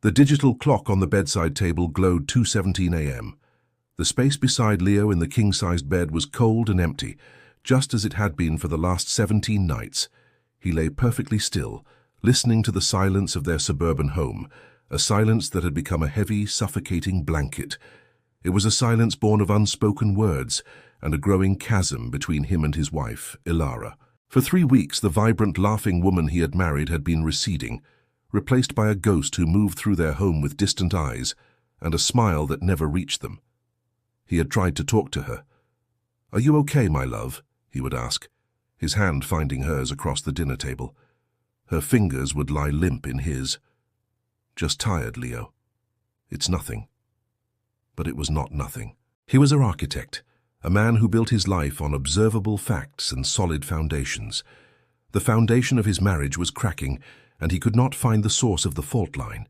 The digital clock on the bedside table glowed 2:17 a.m. The space beside Leo in the king-sized bed was cold and empty, just as it had been for the last 17 nights. He lay perfectly still, listening to the silence of their suburban home, a silence that had become a heavy, suffocating blanket. It was a silence born of unspoken words and a growing chasm between him and his wife, Ilara. For 3 weeks, the vibrant, laughing woman he had married had been receding, replaced by a ghost who moved through their home with distant eyes and a smile that never reached them. He had tried to talk to her. "Are you okay, my love?" he would ask, his hand finding hers across the dinner table. Her fingers would lie limp in his. "Just tired, Leo. It's nothing." But it was not nothing. He was her architect, a man who built his life on observable facts and solid foundations. The foundation of his marriage was cracking, and he could not find the source of the fault line.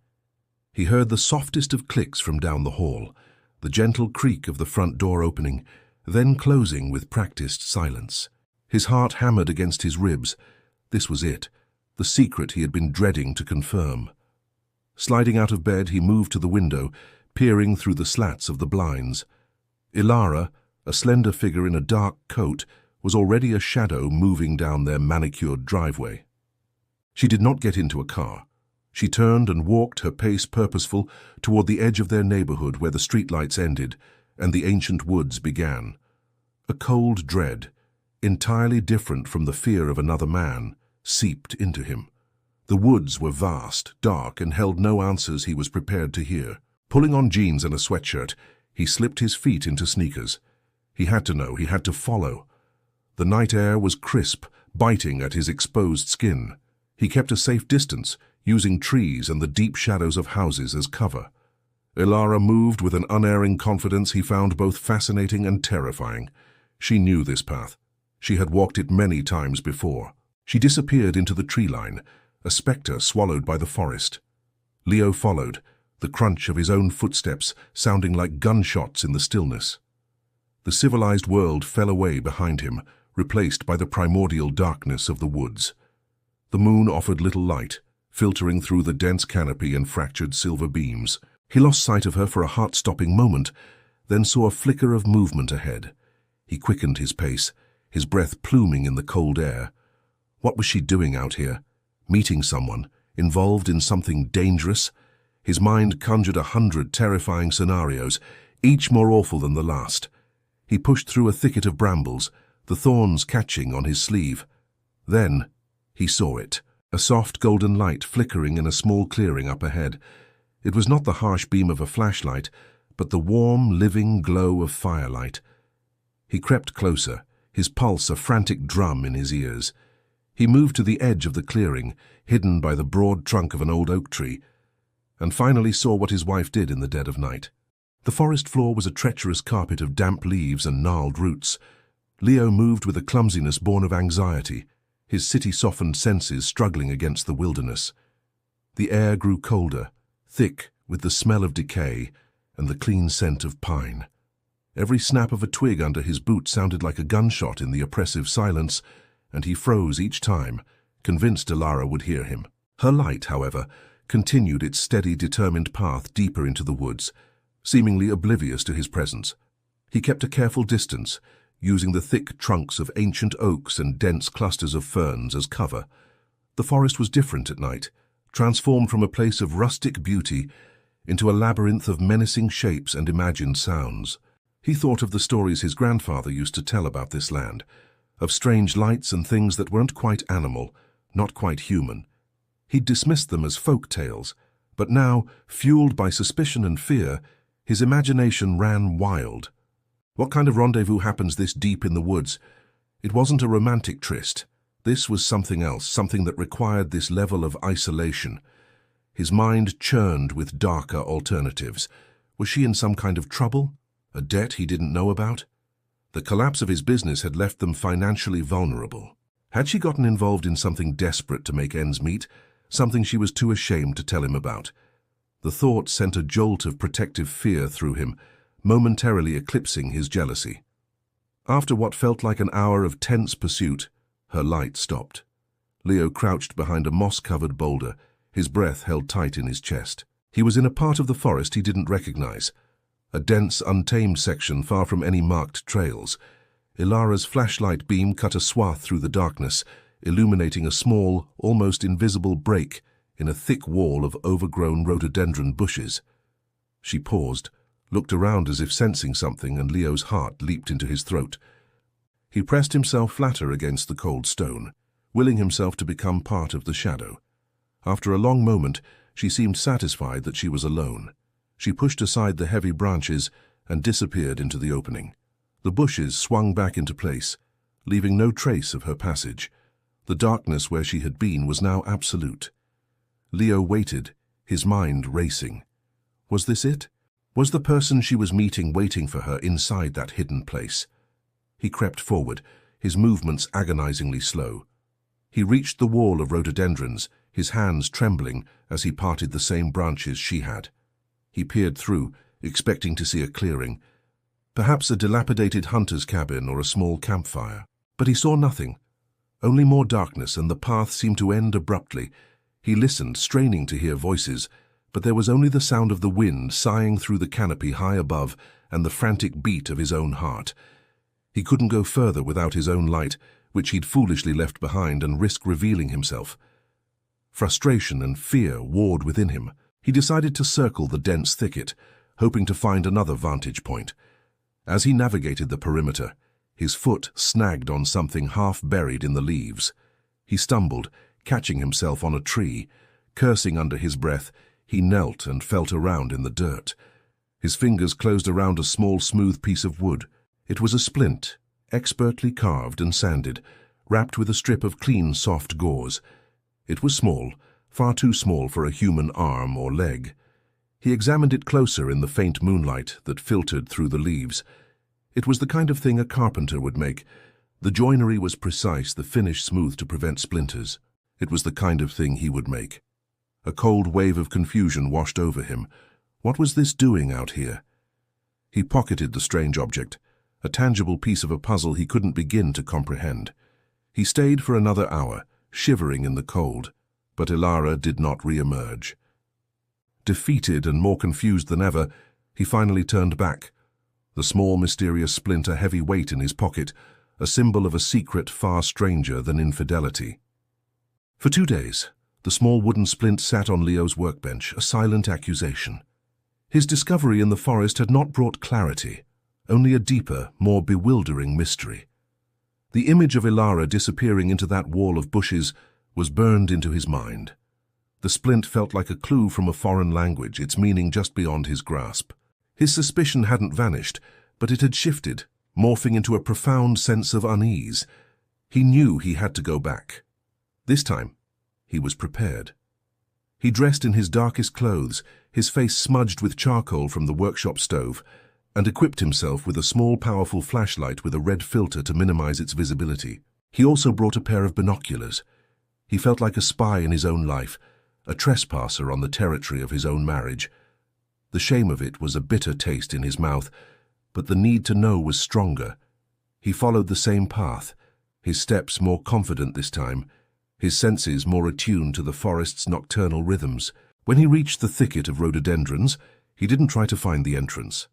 He heard the softest of clicks from down the hall, the gentle creak of the front door opening, then closing with practiced silence. His heart hammered against his ribs. This was it, the secret he had been dreading to confirm. Sliding out of bed, he moved to the window, peering through the slats of the blinds. Ilara, a slender figure in a dark coat, was already a shadow moving down their manicured driveway. She did not get into a car. She turned and walked, her pace purposeful, toward the edge of their neighborhood where the streetlights ended and the ancient woods began. A cold dread, entirely different from the fear of another man, seeped into him. The woods were vast, dark, and held no answers he was prepared to hear. Pulling on jeans and a sweatshirt, he slipped his feet into sneakers. He had to know, he had to follow. The night air was crisp, biting at his exposed skin. He kept a safe distance, using trees and the deep shadows of houses as cover. Ilara moved with an unerring confidence he found both fascinating and terrifying. She knew this path. She had walked it many times before. She disappeared into the tree line, a spectre swallowed by the forest. Leo followed, the crunch of his own footsteps sounding like gunshots in the stillness. The civilized world fell away behind him, replaced by the primordial darkness of the woods. The moon offered little light, filtering through the dense canopy and fractured silver beams. He lost sight of her for a heart-stopping moment, then saw a flicker of movement ahead. He quickened his pace, his breath pluming in the cold air. What was she doing out here? Meeting someone, involved in something dangerous? His mind conjured 100 terrifying scenarios, each more awful than the last. He pushed through a thicket of brambles, the thorns catching on his sleeve. Then he saw it, a soft golden light flickering in a small clearing up ahead. It was not the harsh beam of a flashlight, but the warm, living glow of firelight. He crept closer, his pulse a frantic drum in his ears. He moved to the edge of the clearing, hidden by the broad trunk of an old oak tree, and finally saw what his wife did in the dead of night. The forest floor was a treacherous carpet of damp leaves and gnarled roots. Leo moved with a clumsiness born of anxiety, his city-softened senses struggling against the wilderness. The air grew colder, thick with the smell of decay and the clean scent of pine. Every snap of a twig under his boot sounded like a gunshot in the oppressive silence, and he froze each time, convinced Ilara would hear him. Her light, however, continued its steady, determined path deeper into the woods, seemingly oblivious to his presence. He kept a careful distance, using the thick trunks of ancient oaks and dense clusters of ferns as cover. The forest was different at night, transformed from a place of rustic beauty into a labyrinth of menacing shapes and imagined sounds. He thought of the stories his grandfather used to tell about this land, of strange lights and things that weren't quite animal, not quite human. He'd dismissed them as folk tales, but now, fueled by suspicion and fear, his imagination ran wild. What kind of rendezvous happens this deep in the woods? It wasn't a romantic tryst. This was something else, something that required this level of isolation. His mind churned with darker alternatives. Was she in some kind of trouble? A debt he didn't know about? The collapse of his business had left them financially vulnerable. Had she gotten involved in something desperate to make ends meet, something she was too ashamed to tell him about? The thought sent a jolt of protective fear through him, momentarily eclipsing his jealousy. After what felt like an hour of tense pursuit, her light stopped. Leo crouched behind a moss-covered boulder, his breath held tight in his chest. He was in a part of the forest he didn't recognize, a dense, untamed section far from any marked trails. Ilara's flashlight beam cut a swath through the darkness, illuminating a small, almost invisible break in a thick wall of overgrown rhododendron bushes. She paused, looked around as if sensing something, and Leo's heart leaped into his throat. He pressed himself flatter against the cold stone, willing himself to become part of the shadow. After a long moment, she seemed satisfied that she was alone. She pushed aside the heavy branches and disappeared into the opening. The bushes swung back into place, leaving no trace of her passage. The darkness where she had been was now absolute. Leo waited, his mind racing. Was this it? Was the person she was meeting waiting for her inside that hidden place? He crept forward, his movements agonizingly slow. He reached the wall of rhododendrons, his hands trembling as he parted the same branches she had. He peered through, expecting to see a clearing, perhaps a dilapidated hunter's cabin or a small campfire. But he saw nothing, only more darkness, and the path seemed to end abruptly. He listened, straining to hear voices, but there was only the sound of the wind sighing through the canopy high above and the frantic beat of his own heart. He couldn't go further without his own light, which he'd foolishly left behind, and risk revealing himself. Frustration and fear warred within him. He decided to circle the dense thicket, hoping to find another vantage point. As he navigated the perimeter, his foot snagged on something half buried in the leaves. He stumbled, catching himself on a tree. Cursing under his breath, he knelt and felt around in the dirt. His fingers closed around a small, smooth piece of wood. It was a splint, expertly carved and sanded, wrapped with a strip of clean, soft gauze. It was small, far too small for a human arm or leg. He examined it closer in the faint moonlight that filtered through the leaves. It was the kind of thing a carpenter would make. The joinery was precise, the finish smooth to prevent splinters. It was the kind of thing he would make. A cold wave of confusion washed over him. What was this doing out here? He pocketed the strange object, a tangible piece of a puzzle he couldn't begin to comprehend. He stayed for another hour, shivering in the cold, but Ilara did not re-emerge. Defeated and more confused than ever, he finally turned back. The small, mysterious splint a heavy weight in his pocket, a symbol of a secret far stranger than infidelity. For 2 days, the small wooden splint sat on Leo's workbench, a silent accusation. His discovery in the forest had not brought clarity, only a deeper, more bewildering mystery. The image of Ilara disappearing into that wall of bushes was burned into his mind. The splint felt like a clue from a foreign language, its meaning just beyond his grasp. His suspicion hadn't vanished, but it had shifted, morphing into a profound sense of unease. He knew he had to go back. This time, he was prepared. He dressed in his darkest clothes, his face smudged with charcoal from the workshop stove, and equipped himself with a small, powerful flashlight with a red filter to minimize its visibility. He also brought a pair of binoculars. He felt like a spy in his own life, a trespasser on the territory of his own marriage. The shame of it was a bitter taste in his mouth, but the need to know was stronger. He followed the same path, his steps more confident this time, his senses more attuned to the forest's nocturnal rhythms. When he reached the thicket of rhododendrons, he didn't try to find the entrance.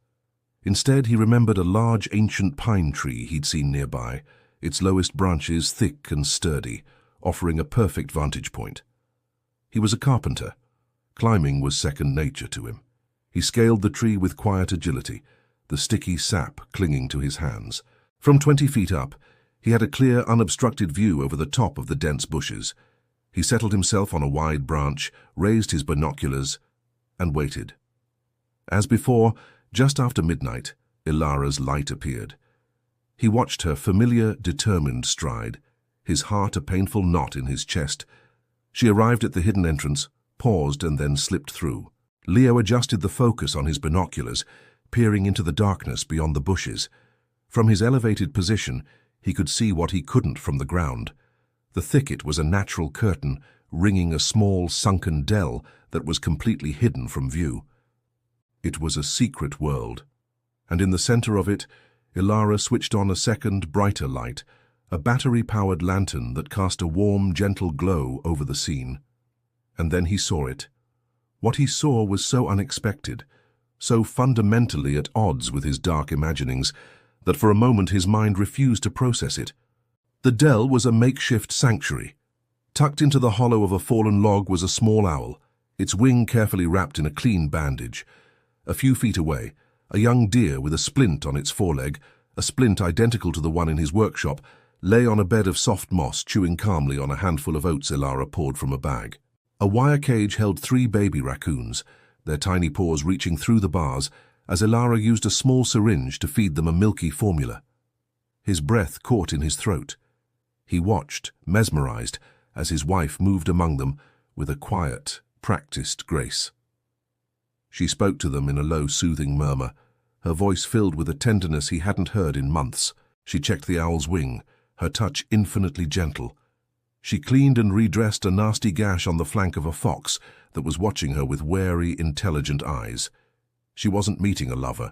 Instead, he remembered a large ancient pine tree he'd seen nearby, its lowest branches thick and sturdy, offering a perfect vantage point. He was a carpenter. Climbing was second nature to him. He scaled the tree with quiet agility, the sticky sap clinging to his hands. From 20 feet up, he had a clear, unobstructed view over the top of the dense bushes. He settled himself on a wide branch, raised his binoculars, and waited. As before, just after midnight, Ilara's light appeared. He watched her familiar, determined stride, his heart a painful knot in his chest. She arrived at the hidden entrance, paused, and then slipped through. Leo adjusted the focus on his binoculars, peering into the darkness beyond the bushes. From his elevated position, he could see what he couldn't from the ground. The thicket was a natural curtain, ringing a small, sunken dell that was completely hidden from view. It was a secret world, and in the center of it, Ilara switched on a second, brighter light, a battery-powered lantern that cast a warm, gentle glow over the scene. And then he saw it. What he saw was so unexpected, so fundamentally at odds with his dark imaginings, that for a moment his mind refused to process it. The dell was a makeshift sanctuary. Tucked into the hollow of a fallen log was a small owl, its wing carefully wrapped in a clean bandage. A few feet away, a young deer with a splint on its foreleg, a splint identical to the one in his workshop, lay on a bed of soft moss, chewing calmly on a handful of oats Ilara poured from a bag. A wire cage held 3 baby raccoons, their tiny paws reaching through the bars as Ilara used a small syringe to feed them a milky formula. His breath caught in his throat. He watched, mesmerized, as his wife moved among them with a quiet, practiced grace. She spoke to them in a low, soothing murmur, her voice filled with a tenderness he hadn't heard in months. She checked the owl's wing, her touch infinitely gentle. She cleaned and redressed a nasty gash on the flank of a fox that was watching her with wary, intelligent eyes. She wasn't meeting a lover.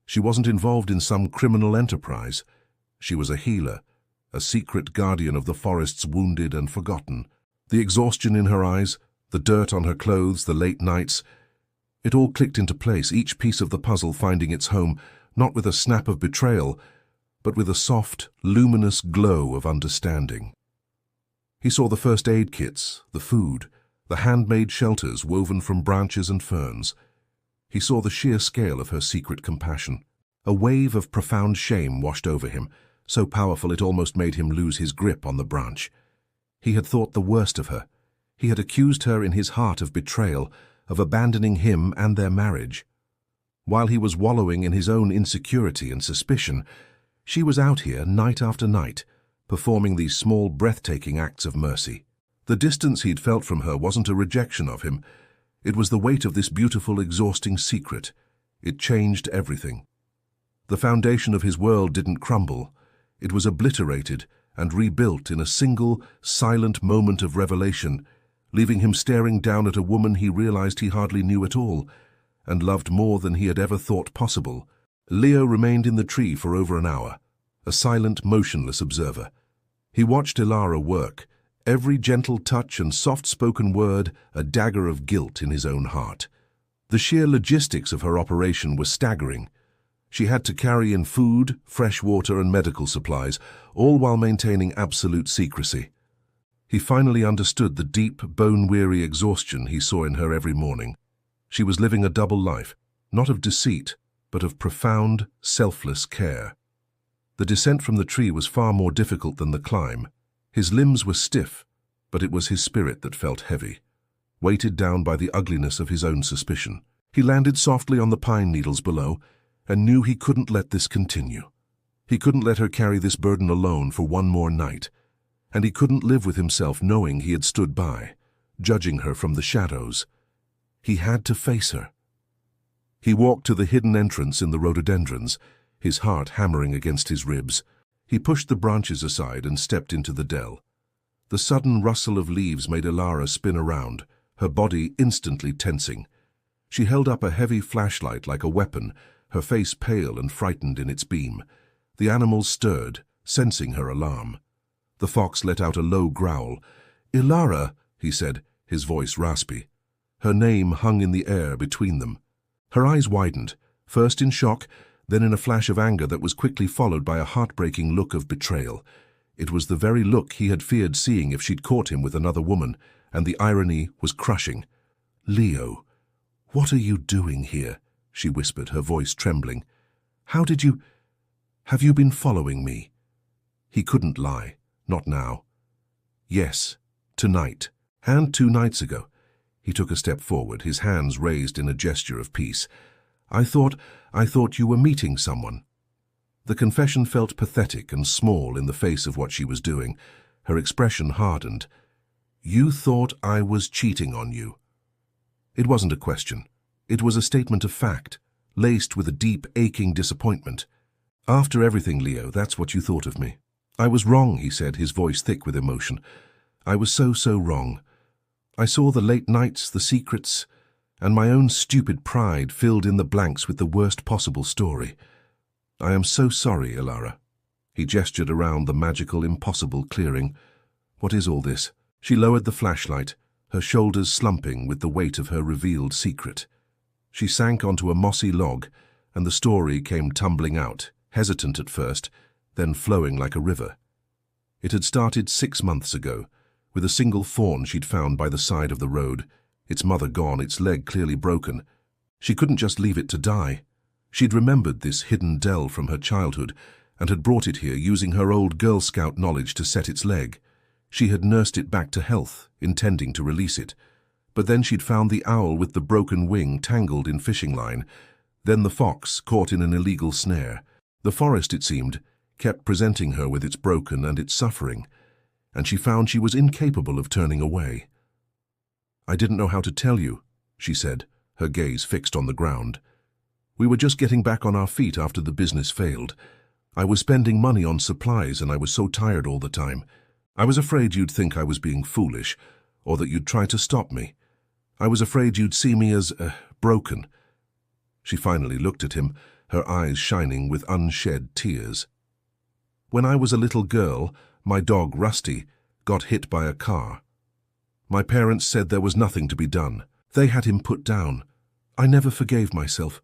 She wasn't involved in some criminal enterprise. She was a healer, a secret guardian of the forest's wounded and forgotten. The exhaustion in her eyes, the dirt on her clothes, the late nights, it all clicked into place, each piece of the puzzle finding its home, not with a snap of betrayal, but with a soft, luminous glow of understanding. He saw the first aid kits, the food, the handmade shelters woven from branches and ferns. He saw the sheer scale of her secret compassion. A wave of profound shame washed over him, so powerful it almost made him lose his grip on the branch. He had thought the worst of her. He had accused her in his heart of betrayal, of abandoning him and their marriage. While he was wallowing in his own insecurity and suspicion, she was out here night after night, performing these small, breathtaking acts of mercy. The distance he'd felt from her wasn't a rejection of him. It was the weight of this beautiful, exhausting secret. It changed everything. The foundation of his world didn't crumble. It was obliterated and rebuilt in a single, silent moment of revelation, leaving him staring down at a woman he realized he hardly knew at all, and loved more than he had ever thought possible. Leo remained in the tree for over an hour, a silent, motionless observer. He watched Ilara work, every gentle touch and soft-spoken word a dagger of guilt in his own heart. The sheer logistics of her operation were staggering. She had to carry in food, fresh water and medical supplies, all while maintaining absolute secrecy. He finally understood the deep, bone-weary exhaustion he saw in her every morning. She was living a double life, not of deceit, but of profound, selfless care. The descent from the tree was far more difficult than the climb. His limbs were stiff, but it was his spirit that felt heavy, weighted down by the ugliness of his own suspicion. He landed softly on the pine needles below and knew he couldn't let this continue. He couldn't let her carry this burden alone for one more night, and he couldn't live with himself knowing he had stood by, judging her from the shadows. He had to face her. He walked to the hidden entrance in the rhododendrons, his heart hammering against his ribs. He pushed the branches aside and stepped into the dell. The sudden rustle of leaves made Ilara spin around, her body instantly tensing. She held up a heavy flashlight like a weapon, her face pale and frightened in its beam. The animals stirred, sensing her alarm. The fox let out a low growl. "Ilara," he said, his voice raspy. Her name hung in the air between them. Her eyes widened, first in shock, then in a flash of anger that was quickly followed by a heartbreaking look of betrayal. It was the very look he had feared seeing if she'd caught him with another woman, and the irony was crushing. "Leo, what are you doing here?" she whispered, her voice trembling. "How did you... Have you been following me?" He couldn't lie, not now. "Yes, tonight, and 2 nights ago." He took a step forward, his hands raised in a gesture of peace. I thought you were meeting someone." The confession felt pathetic and small in the face of what she was doing. Her expression hardened. "You thought I was cheating on you." It wasn't a question. It was a statement of fact, laced with a deep, aching disappointment. "After everything, Leo, that's what you thought of me." "I was wrong," he said, his voice thick with emotion. "I was so wrong. I saw the late nights, the secrets, and my own stupid pride filled in the blanks with the worst possible story. I am so sorry, Ilara." He gestured around the magical, impossible clearing. "What is all this?" She lowered the flashlight, her shoulders slumping with the weight of her revealed secret. She sank onto a mossy log, and the story came tumbling out, hesitant at first, then flowing like a river. It had started 6 months ago, with a single fawn she'd found by the side of the road, its mother gone, its leg clearly broken. She couldn't just leave it to die. She'd remembered this hidden dell from her childhood and had brought it here using her old Girl Scout knowledge to set its leg. She had nursed it back to health, intending to release it. But then she'd found the owl with the broken wing tangled in fishing line, then the fox caught in an illegal snare. The forest, it seemed, kept presenting her with its broken and its suffering, and she found she was incapable of turning away. "I didn't know how to tell you," she said, her gaze fixed on the ground. "We were just getting back on our feet after the business failed. I was spending money on supplies and I was so tired all the time. I was afraid you'd think I was being foolish, or that you'd try to stop me. I was afraid you'd see me as, broken." She finally looked at him, her eyes shining with unshed tears. "When I was a little girl, my dog, Rusty, got hit by a car. My parents said there was nothing to be done. They had him put down. I never forgave myself.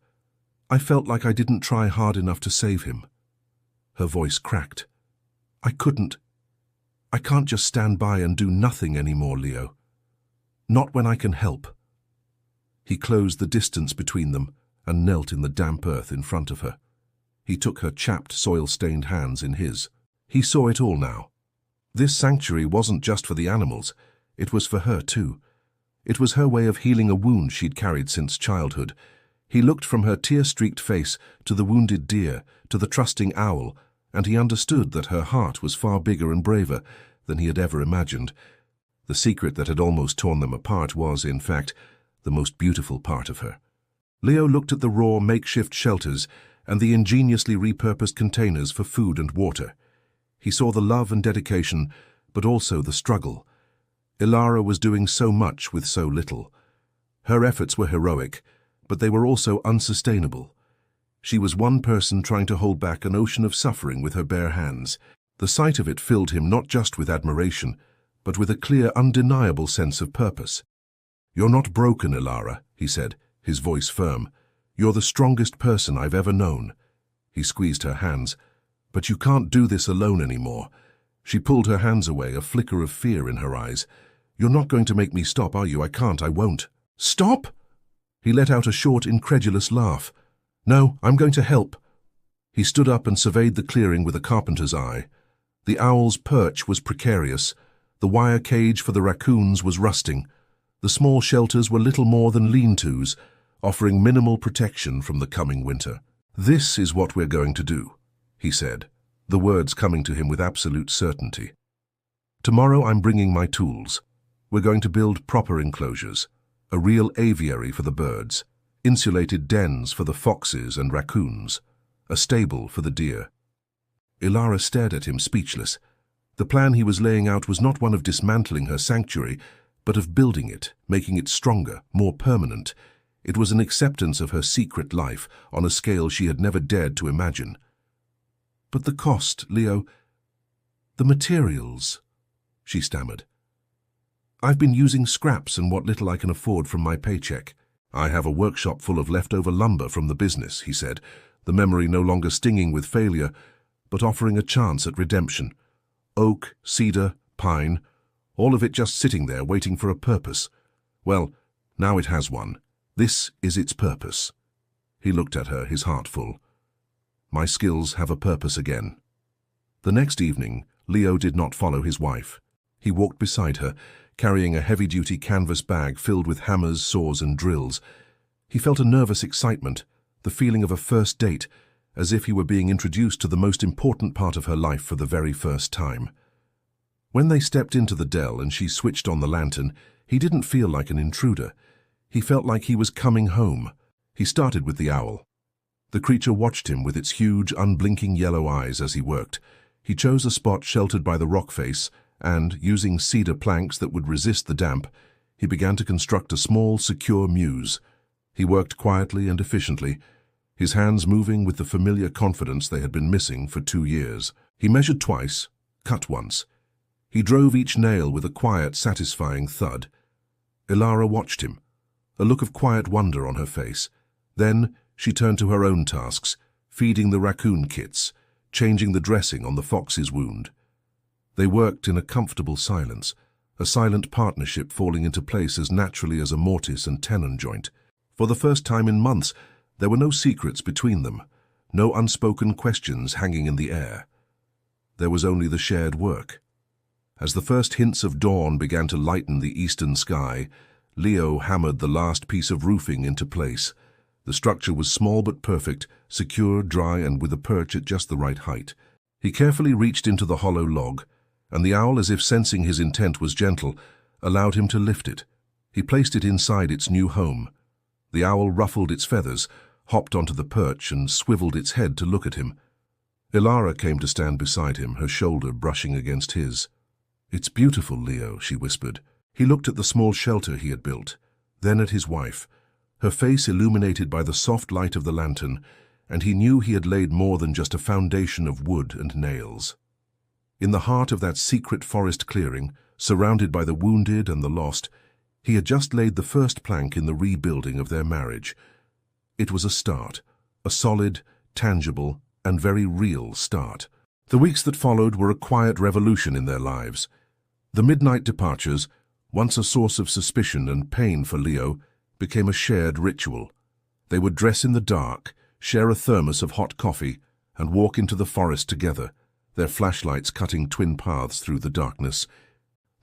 I felt like I didn't try hard enough to save him." Her voice cracked. "I couldn't. I can't just stand by and do nothing anymore, Leo. Not when I can help." He closed the distance between them and knelt in the damp earth in front of her. He took her chapped, soil-stained hands in his. He saw it all now. This sanctuary wasn't just for the animals, it was for her too. It was her way of healing a wound she'd carried since childhood. He looked from her tear-streaked face to the wounded deer, to the trusting owl, and he understood that her heart was far bigger and braver than he had ever imagined. The secret that had almost torn them apart was, in fact, the most beautiful part of her. Leo looked at the raw, makeshift shelters and the ingeniously repurposed containers for food and water. He saw the love and dedication, but also the struggle. Ilara was doing so much with so little. Her efforts were heroic, but they were also unsustainable. She was one person trying to hold back an ocean of suffering with her bare hands. The sight of it filled him not just with admiration, but with a clear, undeniable sense of purpose. "You're not broken, Ilara," he said, his voice firm. "You're the strongest person I've ever known." He squeezed her hands. "But you can't do this alone anymore." She pulled her hands away, a flicker of fear in her eyes. "You're not going to make me stop, are you? I can't, I won't." "Stop?" He let out a short, incredulous laugh. "No, I'm going to help." He stood up and surveyed the clearing with a carpenter's eye. The owl's perch was precarious. The wire cage for the raccoons was rusting. The small shelters were little more than lean-tos, offering minimal protection from the coming winter. "This is what we're going to do," he said, the words coming to him with absolute certainty. "Tomorrow I'm bringing my tools. We're going to build proper enclosures, a real aviary for the birds, insulated dens for the foxes and raccoons, a stable for the deer." Ilara stared at him, speechless. The plan he was laying out was not one of dismantling her sanctuary, but of building it, making it stronger, more permanent. It was an acceptance of her secret life on a scale she had never dared to imagine. "But the cost, Leo, the materials," she stammered. "I've been using scraps and what little I can afford from my paycheck." "I have a workshop full of leftover lumber from the business," he said, the memory no longer stinging with failure, but offering a chance at redemption. "Oak, cedar, pine, all of it just sitting there waiting for a purpose. Well, now it has one. This is its purpose." He looked at her, his heart full. "My skills have a purpose again." The next evening, Leo did not follow his wife. He walked beside her, carrying a heavy-duty canvas bag filled with hammers, saws, and drills. He felt a nervous excitement, the feeling of a first date, as if he were being introduced to the most important part of her life for the very first time. When they stepped into the dell and she switched on the lantern, he didn't feel like an intruder. He felt like he was coming home. He started with the owl. The creature watched him with its huge, unblinking yellow eyes as he worked. He chose a spot sheltered by the rock face, and, using cedar planks that would resist the damp, he began to construct a small, secure mews. He worked quietly and efficiently, his hands moving with the familiar confidence they had been missing for 2 years. He measured twice, cut once. He drove each nail with a quiet, satisfying thud. Ilara watched him, a look of quiet wonder on her face. Then she turned to her own tasks, feeding the raccoon kits, changing the dressing on the fox's wound. They worked in a comfortable silence, a silent partnership falling into place as naturally as a mortise and tenon joint. For the first time in months, there were no secrets between them, no unspoken questions hanging in the air. There was only the shared work. As the first hints of dawn began to lighten the eastern sky, Leo hammered the last piece of roofing into place. The structure was small but perfect, secure, dry, and with a perch at just the right height. He carefully reached into the hollow log, and the owl, as if sensing his intent was gentle, allowed him to lift it. He placed it inside its new home. The owl ruffled its feathers, hopped onto the perch, and swiveled its head to look at him. Ilara came to stand beside him, her shoulder brushing against his. "It's beautiful, Leo," she whispered. He looked at the small shelter he had built, then at his wife, her face illuminated by the soft light of the lantern, and he knew he had laid more than just a foundation of wood and nails. In the heart of that secret forest clearing, surrounded by the wounded and the lost, he had just laid the first plank in the rebuilding of their marriage. It was a start, a solid, tangible, and very real start. The weeks that followed were a quiet revolution in their lives. The midnight departures, once a source of suspicion and pain for Leo, became a shared ritual. They would dress in the dark, share a thermos of hot coffee, and walk into the forest together, their flashlights cutting twin paths through the darkness.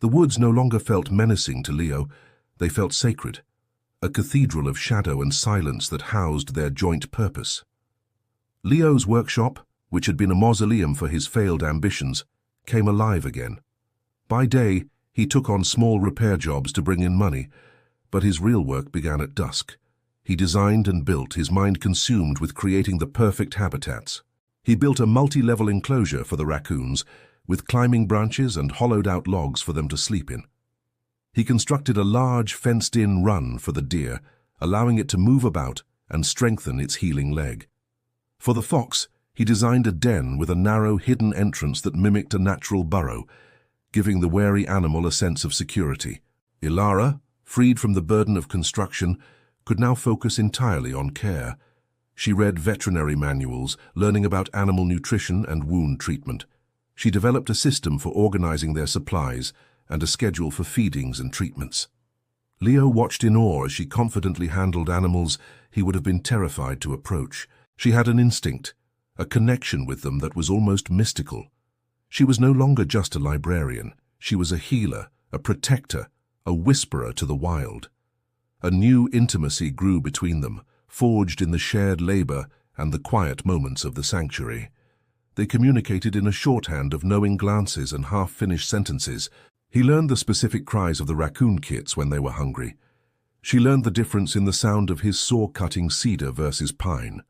The woods no longer felt menacing to Leo, they felt sacred, a cathedral of shadow and silence that housed their joint purpose. Leo's workshop, which had been a mausoleum for his failed ambitions, came alive again. By day, he took on small repair jobs to bring in money, but his real work began at dusk. He designed and built, his mind consumed with creating the perfect habitats. He built a multi-level enclosure for the raccoons, with climbing branches and hollowed-out logs for them to sleep in. He constructed a large, fenced-in run for the deer, allowing it to move about and strengthen its healing leg. For the fox, he designed a den with a narrow, hidden entrance that mimicked a natural burrow, giving the wary animal a sense of security. Ilara, freed from the burden of construction, could now focus entirely on care. She read veterinary manuals, learning about animal nutrition and wound treatment. She developed a system for organizing their supplies and a schedule for feedings and treatments. Leo watched in awe as she confidently handled animals he would have been terrified to approach. She had an instinct, a connection with them that was almost mystical. She was no longer just a librarian. She was a healer, a protector, a whisperer to the wild. A new intimacy grew between them, forged in the shared labor and the quiet moments of the sanctuary. They communicated in a shorthand of knowing glances and half-finished sentences. He learned the specific cries of the raccoon kits when they were hungry. She learned the difference in the sound of his saw-cutting cedar versus pine.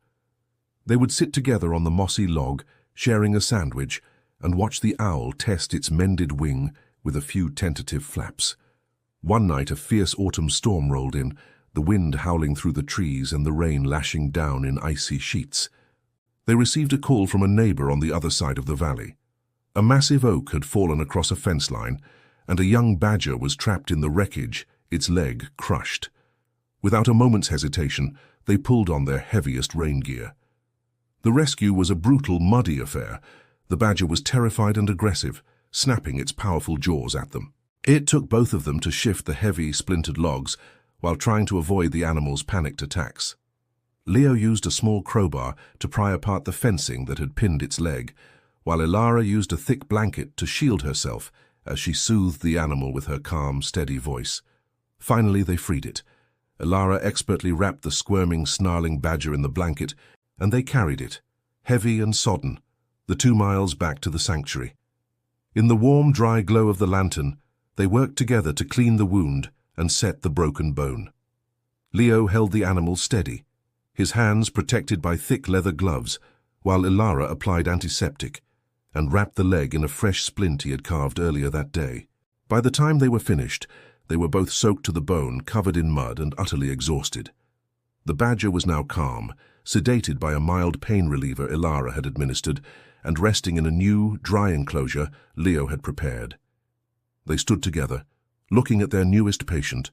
They would sit together on the mossy log, sharing a sandwich, and watch the owl test its mended wing with a few tentative flaps. One night a fierce autumn storm rolled in, the wind howling through the trees and the rain lashing down in icy sheets. They received a call from a neighbor on the other side of the valley. A massive oak had fallen across a fence line, and a young badger was trapped in the wreckage, its leg crushed. Without a moment's hesitation, they pulled on their heaviest rain gear. The rescue was a brutal, muddy affair. The badger was terrified and aggressive, snapping its powerful jaws at them. It took both of them to shift the heavy, splintered logs while trying to avoid the animal's panicked attacks. Leo used a small crowbar to pry apart the fencing that had pinned its leg, while Ilara used a thick blanket to shield herself as she soothed the animal with her calm, steady voice. Finally, they freed it. Ilara expertly wrapped the squirming, snarling badger in the blanket, and they carried it, heavy and sodden, the 2 miles back to the sanctuary. In the warm, dry glow of the lantern, they worked together to clean the wound and set the broken bone. Leo held the animal steady, his hands protected by thick leather gloves, while Ilara applied antiseptic and wrapped the leg in a fresh splint he had carved earlier that day. By the time they were finished, they were both soaked to the bone, covered in mud, and utterly exhausted. The badger was now calm, sedated by a mild pain reliever Ilara had administered, and resting in a new, dry enclosure Leo had prepared. They stood together, looking at their newest patient,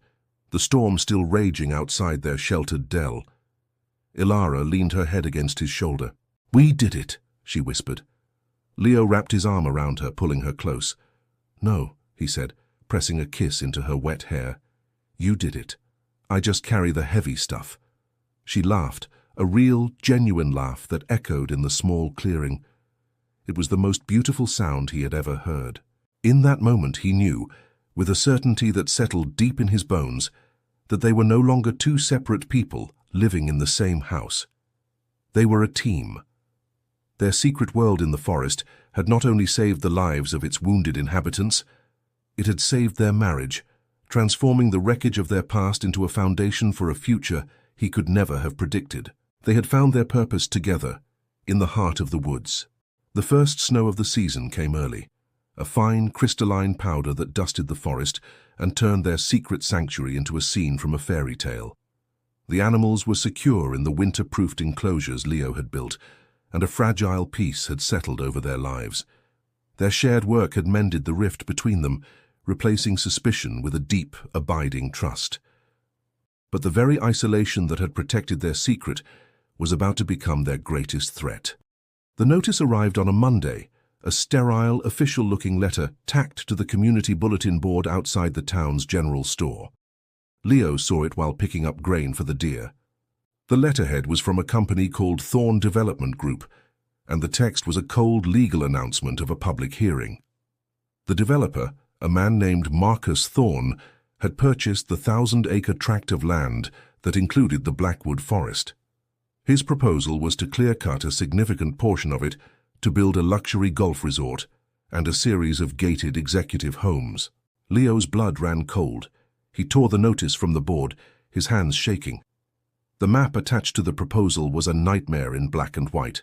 the storm still raging outside their sheltered dell. Ilara leaned her head against his shoulder. "We did it," she whispered. Leo wrapped his arm around her, pulling her close. "No," he said, pressing a kiss into her wet hair. "You did it. I just carry the heavy stuff." She laughed, a real, genuine laugh that echoed in the small clearing. It was the most beautiful sound he had ever heard. In that moment he knew, with a certainty that settled deep in his bones, that they were no longer two separate people living in the same house. They were a team. Their secret world in the forest had not only saved the lives of its wounded inhabitants, it had saved their marriage, transforming the wreckage of their past into a foundation for a future he could never have predicted. They had found their purpose together, in the heart of the woods. The first snow of the season came early, a fine, crystalline powder that dusted the forest and turned their secret sanctuary into a scene from a fairy tale. The animals were secure in the winter-proofed enclosures Leo had built, and a fragile peace had settled over their lives. Their shared work had mended the rift between them, replacing suspicion with a deep, abiding trust. But the very isolation that had protected their secret was about to become their greatest threat. The notice arrived on a Monday, a sterile, official-looking letter tacked to the community bulletin board outside the town's general store. Leo saw it while picking up grain for the deer. The letterhead was from a company called Thorn Development Group, and the text was a cold legal announcement of a public hearing. The developer, a man named Marcus Thorn, had purchased the 1,000-acre tract of land that included the Blackwood Forest. His proposal was to clear-cut a significant portion of it to build a luxury golf resort and a series of gated executive homes. Leo's blood ran cold. He tore the notice from the board, his hands shaking. The map attached to the proposal was a nightmare in black and white.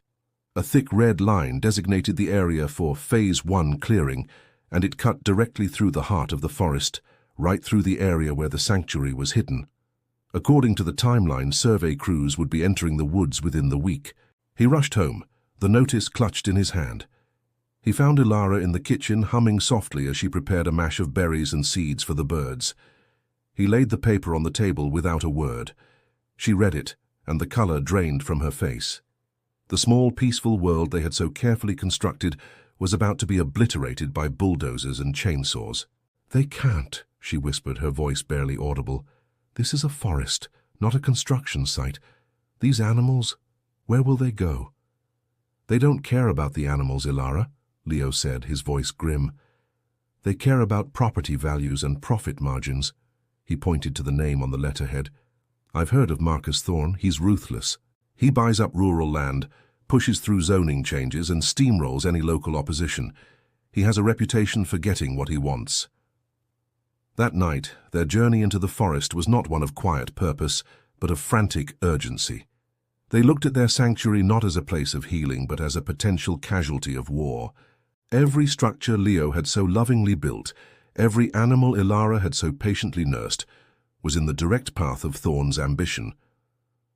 A thick red line designated the area for Phase 1 clearing, and it cut directly through the heart of the forest, right through the area where the sanctuary was hidden. According to the timeline, survey crews would be entering the woods within the week. He rushed home, the notice clutched in his hand. He found Ilara in the kitchen humming softly as she prepared a mash of berries and seeds for the birds. He laid the paper on the table without a word. She read it, and the color drained from her face. The small, peaceful world they had so carefully constructed was about to be obliterated by bulldozers and chainsaws. "They can't," she whispered, her voice barely audible. "This is a forest, not a construction site. These animals, where will they go?" "They don't care about the animals, Ilara," Leo said, his voice grim. "They care about property values and profit margins." He pointed to the name on the letterhead. "I've heard of Marcus Thorn. He's ruthless. He buys up rural land, pushes through zoning changes, and steamrolls any local opposition. He has a reputation for getting what he wants." That night, their journey into the forest was not one of quiet purpose, but of frantic urgency. They looked at their sanctuary not as a place of healing, but as a potential casualty of war. Every structure Leo had so lovingly built, every animal Ilara had so patiently nursed, was in the direct path of Thorn's ambition.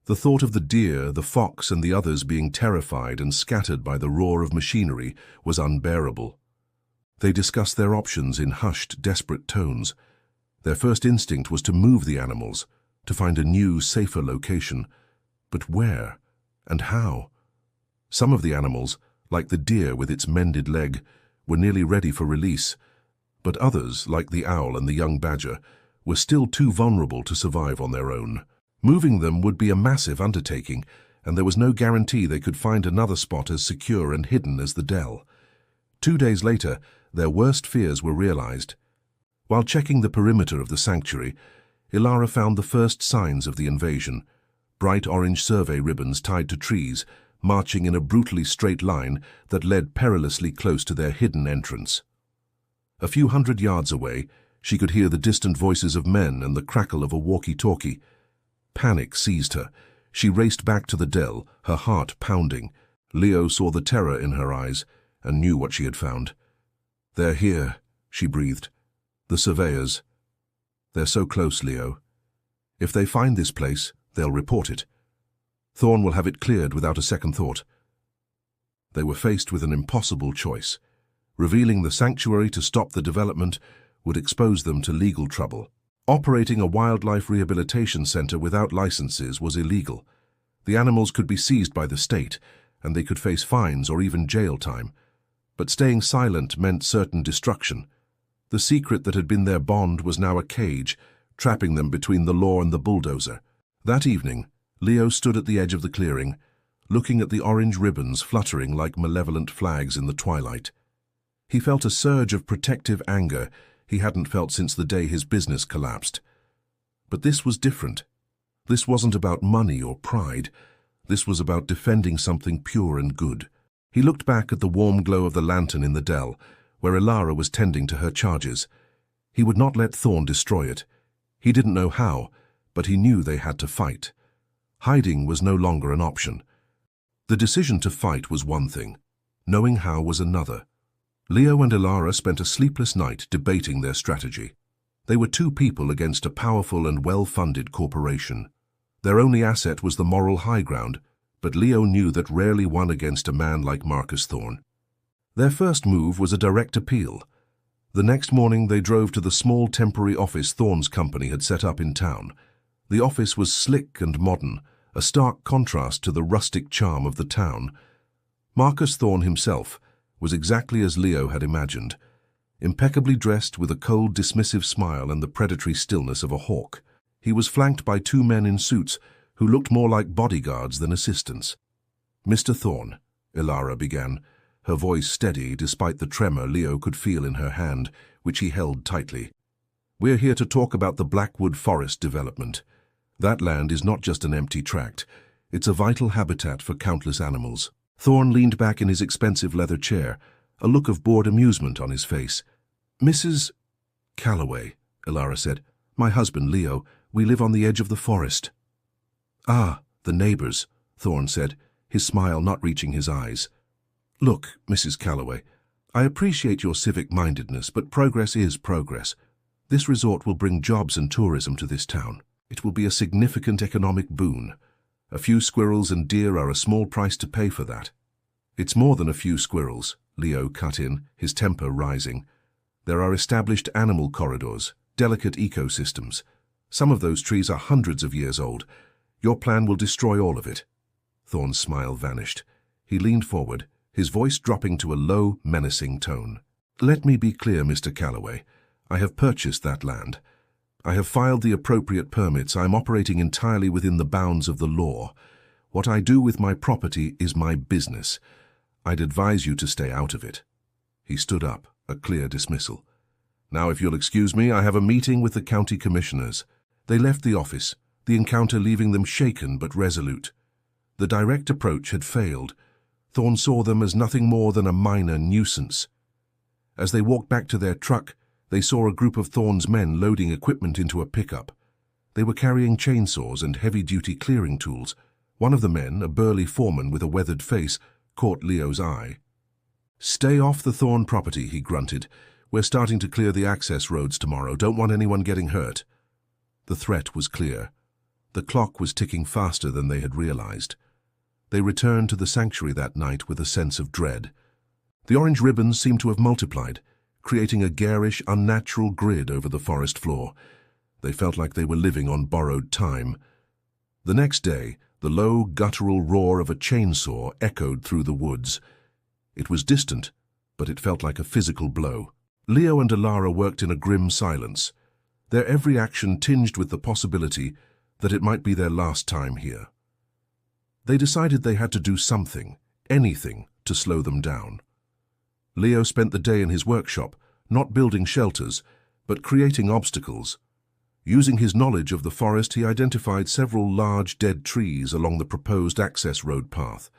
The thought of the deer, the fox, and the others being terrified and scattered by the roar of machinery was unbearable. They discussed their options in hushed, desperate tones. Their first instinct was to move the animals, to find a new, safer location. But where? And how? Some of the animals, like the deer with its mended leg, were nearly ready for release, but others, like the owl and the young badger, were still too vulnerable to survive on their own. Moving them would be a massive undertaking, and there was no guarantee they could find another spot as secure and hidden as the dell. 2 days later, their worst fears were realized. While checking the perimeter of the sanctuary, Ilara found the first signs of the invasion. Bright orange survey ribbons tied to trees, marching in a brutally straight line that led perilously close to their hidden entrance. A few hundred yards away, she could hear the distant voices of men and the crackle of a walkie-talkie. Panic seized her. She raced back to the dell, her heart pounding. Leo saw the terror in her eyes and knew what she had found. "They're here," she breathed. "The surveyors. They're so close, Leo. If they find this place, they'll report it. Thorn will have it cleared without a second thought." They were faced with an impossible choice. Revealing the sanctuary to stop the development would expose them to legal trouble. Operating a wildlife rehabilitation center without licenses was illegal. The animals could be seized by the state, and they could face fines or even jail time. But staying silent meant certain destruction. The secret that had been their bond was now a cage, trapping them between the law and the bulldozer. That evening, Leo stood at the edge of the clearing, looking at the orange ribbons fluttering like malevolent flags in the twilight. He felt a surge of protective anger he hadn't felt since the day his business collapsed. But this was different. This wasn't about money or pride. This was about defending something pure and good. He looked back at the warm glow of the lantern in the dell, where Ilara was tending to her charges. He would not let Thorn destroy it. He didn't know how, but he knew they had to fight. Hiding was no longer an option. The decision to fight was one thing. Knowing how was another. Leo and Ilara spent a sleepless night debating their strategy. They were two people against a powerful and well-funded corporation. Their only asset was the moral high ground, but Leo knew that rarely won against a man like Marcus Thorn. Their first move was a direct appeal. The next morning they drove to the small temporary office Thorn's company had set up in town. The office was slick and modern, a stark contrast to the rustic charm of the town. Marcus Thorn himself was exactly as Leo had imagined, impeccably dressed with a cold, dismissive smile and the predatory stillness of a hawk. He was flanked by two men in suits who looked more like bodyguards than assistants. "Mr. Thorn," Ilara began, her voice steady despite the tremor Leo could feel in her hand, which he held tightly. "We're here to talk about the Blackwood Forest development. That land is not just an empty tract. It's a vital habitat for countless animals." Thorn leaned back in his expensive leather chair, a look of bored amusement on his face. "Mrs. Calloway," Ilara said. "My husband, Leo. We live on the edge of the forest." "Ah, the neighbors," Thorn said, his smile not reaching his eyes. "Look, Mrs. Calloway, I appreciate your civic-mindedness, but progress is progress. This resort will bring jobs and tourism to this town. It will be a significant economic boon. A few squirrels and deer are a small price to pay for that." "It's more than a few squirrels," Leo cut in, his temper rising. "There are established animal corridors, delicate ecosystems. Some of those trees are hundreds of years old. Your plan will destroy all of it." Thorn's smile vanished. He leaned forward, his voice dropping to a low, menacing tone. "Let me be clear, Mr. Calloway. I have purchased that land. I have filed the appropriate permits. I am operating entirely within the bounds of the law. What I do with my property is my business. I'd advise you to stay out of it." He stood up, a clear dismissal. "Now, if you'll excuse me, I have a meeting with the county commissioners." They left the office, the encounter leaving them shaken but resolute. The direct approach had failed. Thorn saw them as nothing more than a minor nuisance. As they walked back to their truck, they saw a group of Thorn's men loading equipment into a pickup. They were carrying chainsaws and heavy-duty clearing tools. One of the men, a burly foreman with a weathered face, caught Leo's eye. "Stay off the Thorn property," he grunted. "We're starting to clear the access roads tomorrow. Don't want anyone getting hurt." The threat was clear. The clock was ticking faster than they had realized. They returned to the sanctuary that night with a sense of dread. The orange ribbons seemed to have multiplied, creating a garish, unnatural grid over the forest floor. They felt like they were living on borrowed time. The next day, the low, guttural roar of a chainsaw echoed through the woods. It was distant, but it felt like a physical blow. Leo and Ilara worked in a grim silence, their every action tinged with the possibility that it might be their last time here. They decided they had to do something, anything, to slow them down. Leo spent the day in his workshop, not building shelters, but creating obstacles. Using his knowledge of the forest, he identified several large dead trees along the proposed access road path.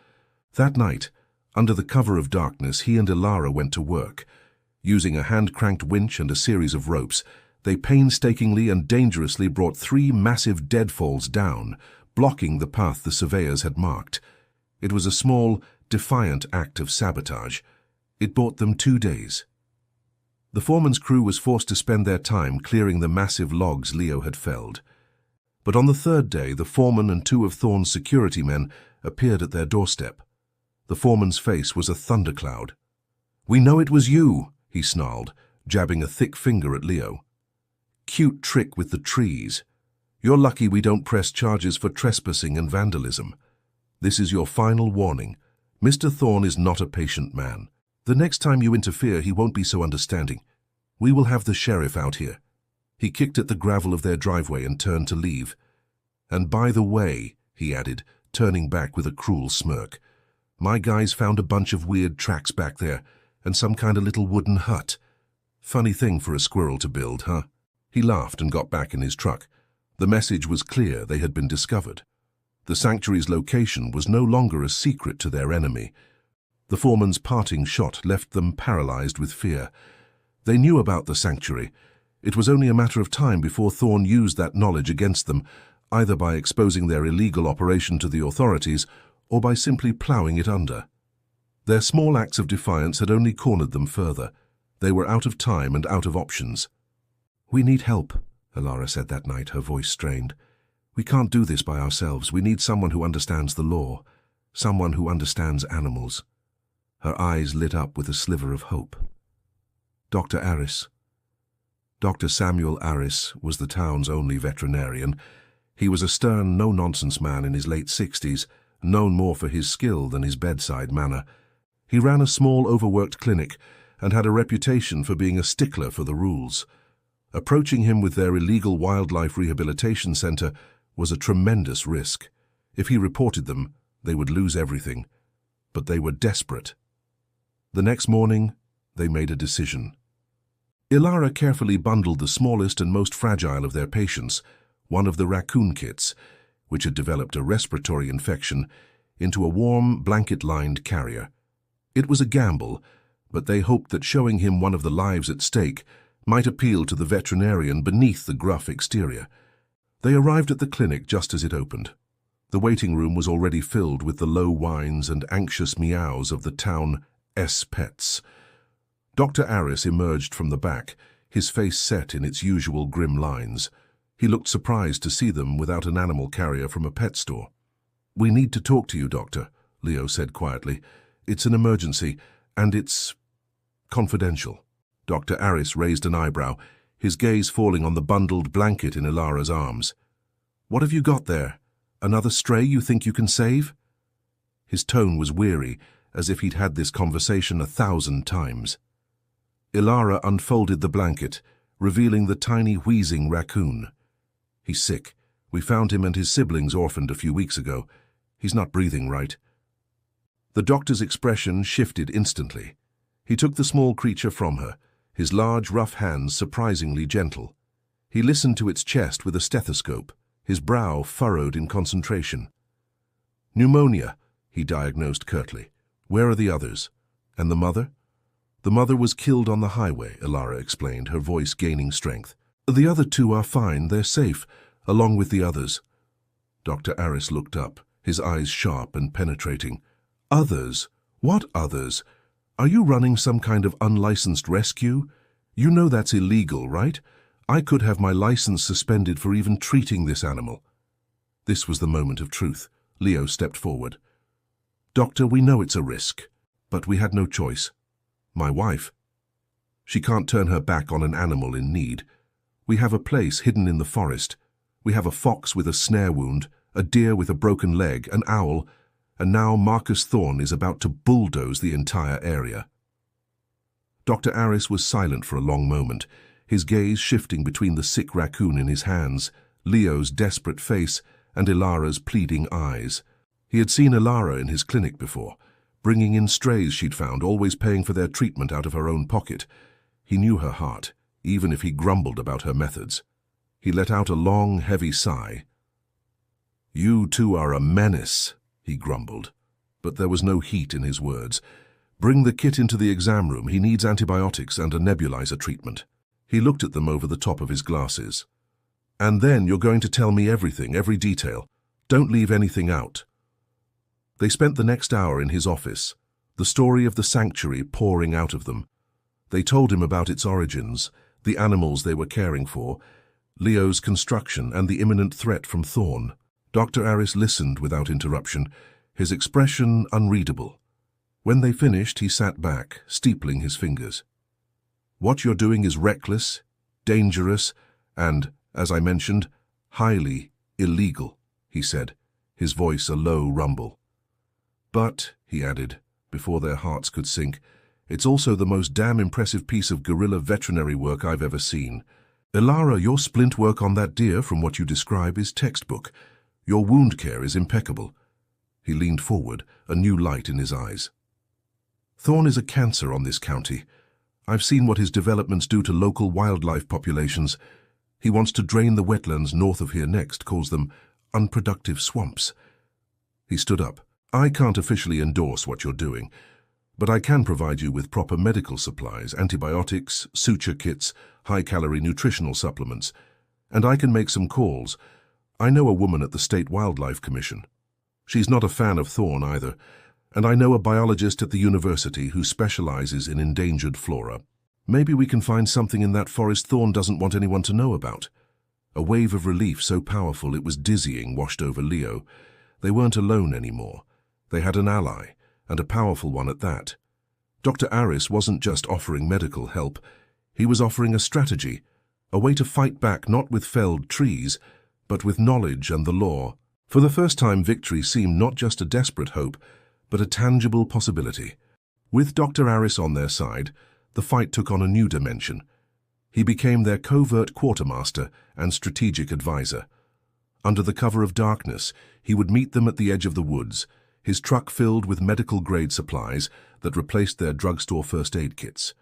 That night, under the cover of darkness, he and Ilara went to work. Using a hand-cranked winch and a series of ropes, they painstakingly and dangerously brought 3 massive deadfalls down, blocking the path the surveyors had marked. It was a small, defiant act of sabotage. It bought them 2 days. The foreman's crew was forced to spend their time clearing the massive logs Leo had felled. But on the 3rd day, the foreman and 2 of Thorn's security men appeared at their doorstep. The foreman's face was a thundercloud. "We know it was you," he snarled, jabbing a thick finger at Leo. Cute trick with the trees. You're lucky we don't press charges for trespassing and vandalism. This is your final warning. Mr. Thorne is not a patient man. The next time you interfere, he won't be so understanding. We will have the sheriff out here." He kicked at the gravel of their driveway and turned to leave. "And by the way," he added, turning back with a cruel smirk, "my guys found a bunch of weird tracks back there, and some kind of little wooden hut. Funny thing for a squirrel to build, huh?" He laughed and got back in his truck. The message was clear: they had been discovered. The sanctuary's location was no longer a secret to their enemy. The foreman's parting shot left them paralyzed with fear. They knew about the sanctuary. It was only a matter of time before Thorne used that knowledge against them, either by exposing their illegal operation to the authorities or by simply ploughing it under. Their small acts of defiance had only cornered them further. They were out of time and out of options. "We need help," Elara said that night, her voice strained. "We can't do this by ourselves. We need someone who understands the law, someone who understands animals." Her eyes lit up with a sliver of hope. Dr. Aris. Dr. Samuel Aris was the town's only veterinarian. He was a stern, no-nonsense man in his late 60s, known more for his skill than his bedside manner. He ran a small, overworked clinic and had a reputation for being a stickler for the rules. Approaching him with their illegal wildlife rehabilitation center was a tremendous risk. If he reported them, they would lose everything. But they were desperate. The next morning, they made a decision. Elara carefully bundled the smallest and most fragile of their patients, one of the raccoon kits, which had developed a respiratory infection, into a warm, blanket-lined carrier. It was a gamble, but they hoped that showing him one of the lives at stake might appeal to the veterinarian beneath the gruff exterior. They arrived at the clinic just as it opened. The waiting room was already filled with the low whines and anxious meows of the town pets. Dr. Aris emerged from the back, his face set in its usual grim lines. He looked surprised to see them without an animal carrier from a pet store. "We need to talk to you, Doctor," Leo said quietly. "It's an emergency, and it's confidential." Dr. Aris raised an eyebrow, his gaze falling on the bundled blanket in Elara's arms. "What have you got there? Another stray you think you can save?" His tone was weary, as if he'd had this conversation 1,000 times. Elara unfolded the blanket, revealing the tiny wheezing raccoon. "He's sick. We found him and his siblings orphaned a few weeks ago. He's not breathing right." The doctor's expression shifted instantly. He took the small creature from her, his large, rough hands surprisingly gentle. He listened to its chest with a stethoscope, his brow furrowed in concentration. "Pneumonia," he diagnosed curtly. "Where are the others? And the mother?" "The mother was killed on the highway," Elara explained, her voice gaining strength. "The other two are fine, they're safe, along with the others." Dr. Aris looked up, his eyes sharp and penetrating. "Others? What others? Are you running some kind of unlicensed rescue? You know that's illegal, right? I could have my license suspended for even treating this animal." This was the moment of truth. Leo stepped forward. "Doctor, we know it's a risk, but we had no choice. My wife, she can't turn her back on an animal in need. We have a place hidden in the forest. We have a fox with a snare wound, a deer with a broken leg, an owl, and now Marcus Thorne is about to bulldoze the entire area." Dr. Aris was silent for a long moment, his gaze shifting between the sick raccoon in his hands, Leo's desperate face, and Elara's pleading eyes. He had seen Elara in his clinic before, bringing in strays she'd found, always paying for their treatment out of her own pocket. He knew her heart, even if he grumbled about her methods. He let out a long, heavy sigh. "You two are a menace," he grumbled, but there was no heat in his words. "Bring the kit into the exam room. He needs antibiotics and a nebulizer treatment." He looked at them over the top of his glasses. "And then you're going to tell me everything, every detail. Don't leave anything out." They spent the next hour in his office, the story of the sanctuary pouring out of them. They told him about its origins, the animals they were caring for, Leo's construction, and the imminent threat from Thorne. Dr. Aris listened without interruption, his expression unreadable. When they finished, he sat back, steepling his fingers. "What you're doing is reckless, dangerous, And, as I mentioned, highly illegal, he said, his voice a low rumble. But, he added, before their hearts could sink, it's also the most damn impressive piece of guerrilla veterinary work I've ever seen. Ilara, your splint work on that deer, from what you describe, is textbook. Your wound care is impeccable. He leaned forward, a new light in his eyes. Thorn is a cancer on this county. I've seen what his developments do to local wildlife populations. He wants to drain the wetlands north of here next, calls them unproductive swamps. He stood up. I can't officially endorse what you're doing, but I can provide you with proper medical supplies, antibiotics, suture kits, high-calorie nutritional supplements, and I can make some calls. I know a woman at the State Wildlife Commission. She's not a fan of Thorn either, and I know a biologist at the university who specializes in endangered flora. Maybe we can find something in that forest Thorn doesn't want anyone to know about. A wave of relief so powerful it was dizzying washed over Leo. They weren't alone anymore. They had an ally, and a powerful one at that. Dr. Aris wasn't just offering medical help. He was offering a strategy, a way to fight back not with felled trees, but with knowledge and the law. For the first time, victory seemed not just a desperate hope, but a tangible possibility. With Dr. Aris on their side, the fight took on a new dimension. He became their covert quartermaster and strategic advisor. Under the cover of darkness, he would meet them at the edge of the woods, his truck filled with medical-grade supplies that replaced their drugstore first aid kits.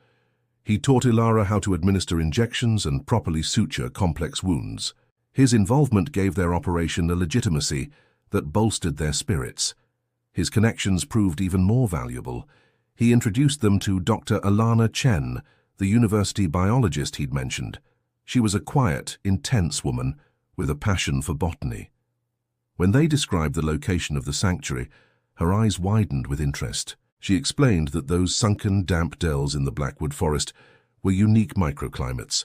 He taught Ilara how to administer injections and properly suture complex wounds. His involvement gave their operation a legitimacy that bolstered their spirits. His connections proved even more valuable. He introduced them to Dr. Alana Chen, the university biologist he'd mentioned. She was a quiet, intense woman with a passion for botany. When they described the location of the sanctuary, her eyes widened with interest. She explained that those sunken, damp dells in the Blackwood Forest were unique microclimates.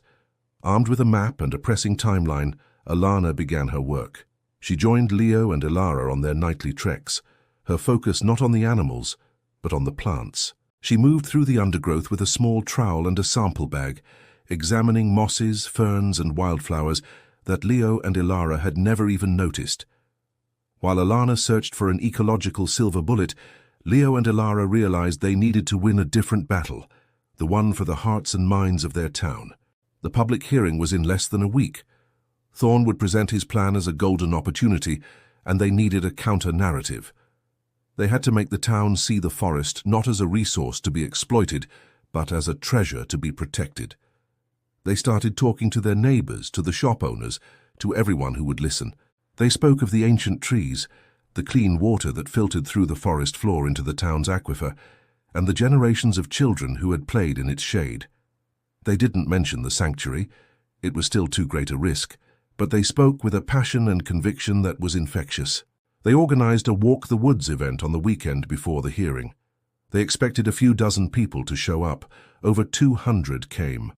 Armed with a map and a pressing timeline, Alana began her work. She joined Leo and Ilara on their nightly treks, her focus not on the animals, but on the plants. She moved through the undergrowth with a small trowel and a sample bag, examining mosses, ferns, and wildflowers that Leo and Ilara had never even noticed. While Alana searched for an ecological silver bullet, Leo and Ilara realized they needed to win a different battle, the one for the hearts and minds of their town. The public hearing was in less than a week. Thorn would present his plan as a golden opportunity, and they needed a counter-narrative. They had to make the town see the forest not as a resource to be exploited, but as a treasure to be protected. They started talking to their neighbors, to the shop owners, to everyone who would listen. They spoke of the ancient trees, the clean water that filtered through the forest floor into the town's aquifer, and the generations of children who had played in its shade. They didn't mention the sanctuary. It was still too great a risk, but they spoke with a passion and conviction that was infectious. They organized a Walk the Woods event on the weekend before the hearing. They expected a few dozen people to show up. Over 200 came.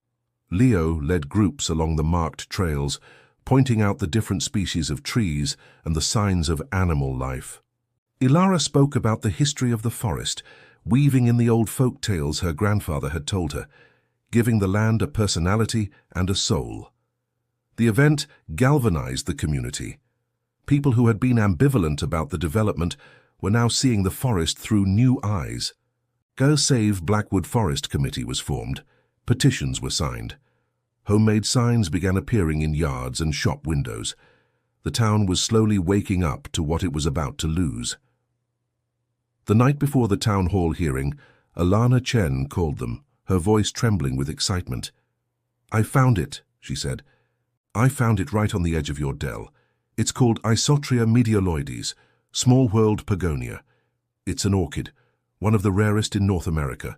Leo led groups along the marked trails, pointing out the different species of trees and the signs of animal life. Ilara spoke about the history of the forest, weaving in the old folk tales her grandfather had told her, giving the land a personality and a soul. The event galvanized the community. People who had been ambivalent about the development were now seeing the forest through new eyes. Go Save Blackwood Forest Committee was formed. Petitions were signed. Homemade signs began appearing in yards and shop windows. The town was slowly waking up to what it was about to lose. The night before the town hall hearing, Alana Chen called them, her voice trembling with excitement. "I found it," she said. "I found it right on the edge of your dell. It's called Isotria medioloides, small world pogonia. It's an orchid, one of the rarest in North America.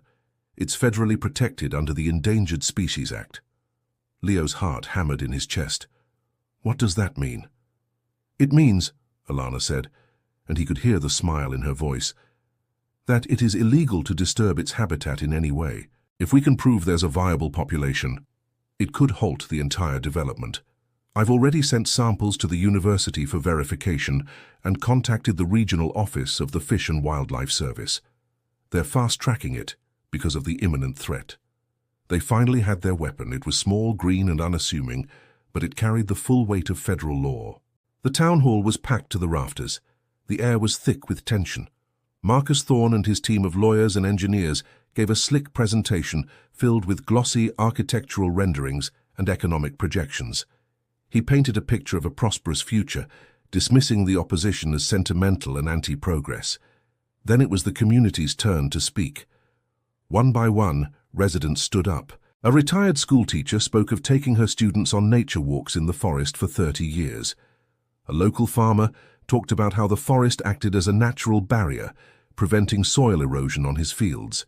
It's federally protected under the Endangered Species Act." Leo's heart hammered in his chest. "What does that mean?" "It means," Alana said, and he could hear the smile in her voice, "that it is illegal to disturb its habitat in any way. If we can prove there's a viable population, it could halt the entire development. I've already sent samples to the university for verification and contacted the regional office of the Fish and Wildlife Service. They're fast-tracking it because of the imminent threat." They finally had their weapon. It was small, green, and unassuming, but it carried the full weight of federal law. The town hall was packed to the rafters. The air was thick with tension. Marcus Thorne and his team of lawyers and engineers gave a slick presentation filled with glossy architectural renderings and economic projections. He painted a picture of a prosperous future, dismissing the opposition as sentimental and anti-progress. Then it was the community's turn to speak. One by one, residents stood up. A retired schoolteacher spoke of taking her students on nature walks in the forest for 30 years. A local farmer talked about how the forest acted as a natural barrier, preventing soil erosion on his fields.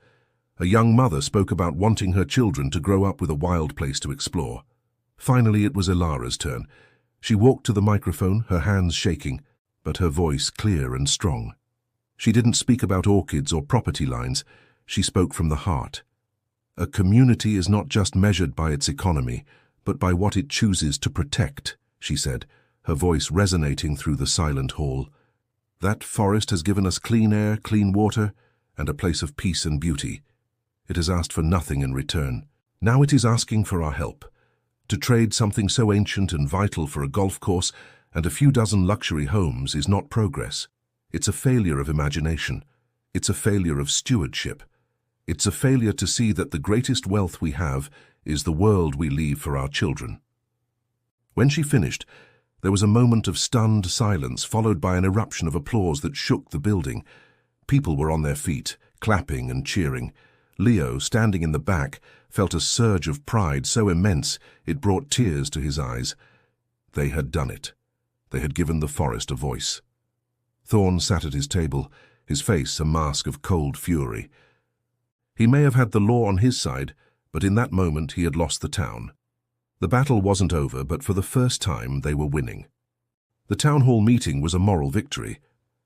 A young mother spoke about wanting her children to grow up with a wild place to explore. Finally, it was Ilara's turn. She walked to the microphone, her hands shaking, but her voice clear and strong. She didn't speak about orchids or property lines. She spoke from the heart. A community is not just measured by its economy, but by what it chooses to protect, she said, her voice resonating through the silent hall. That forest has given us clean air, clean water, and a place of peace and beauty. It has asked for nothing in return. Now it is asking for our help. To trade something so ancient and vital for a golf course and a few dozen luxury homes is not progress. It's a failure of imagination. It's a failure of stewardship. It's a failure to see that the greatest wealth we have is the world we leave for our children. When she finished, there was a moment of stunned silence followed by an eruption of applause that shook the building. People were on their feet, clapping and cheering. Leo, standing in the back, felt a surge of pride so immense it brought tears to his eyes. They had done it. They had given the forest a voice. Thorne sat at his table, his face a mask of cold fury. He may have had the law on his side, but in that moment he had lost the town. The battle wasn't over, but for the first time they were winning. The town hall meeting was a moral victory,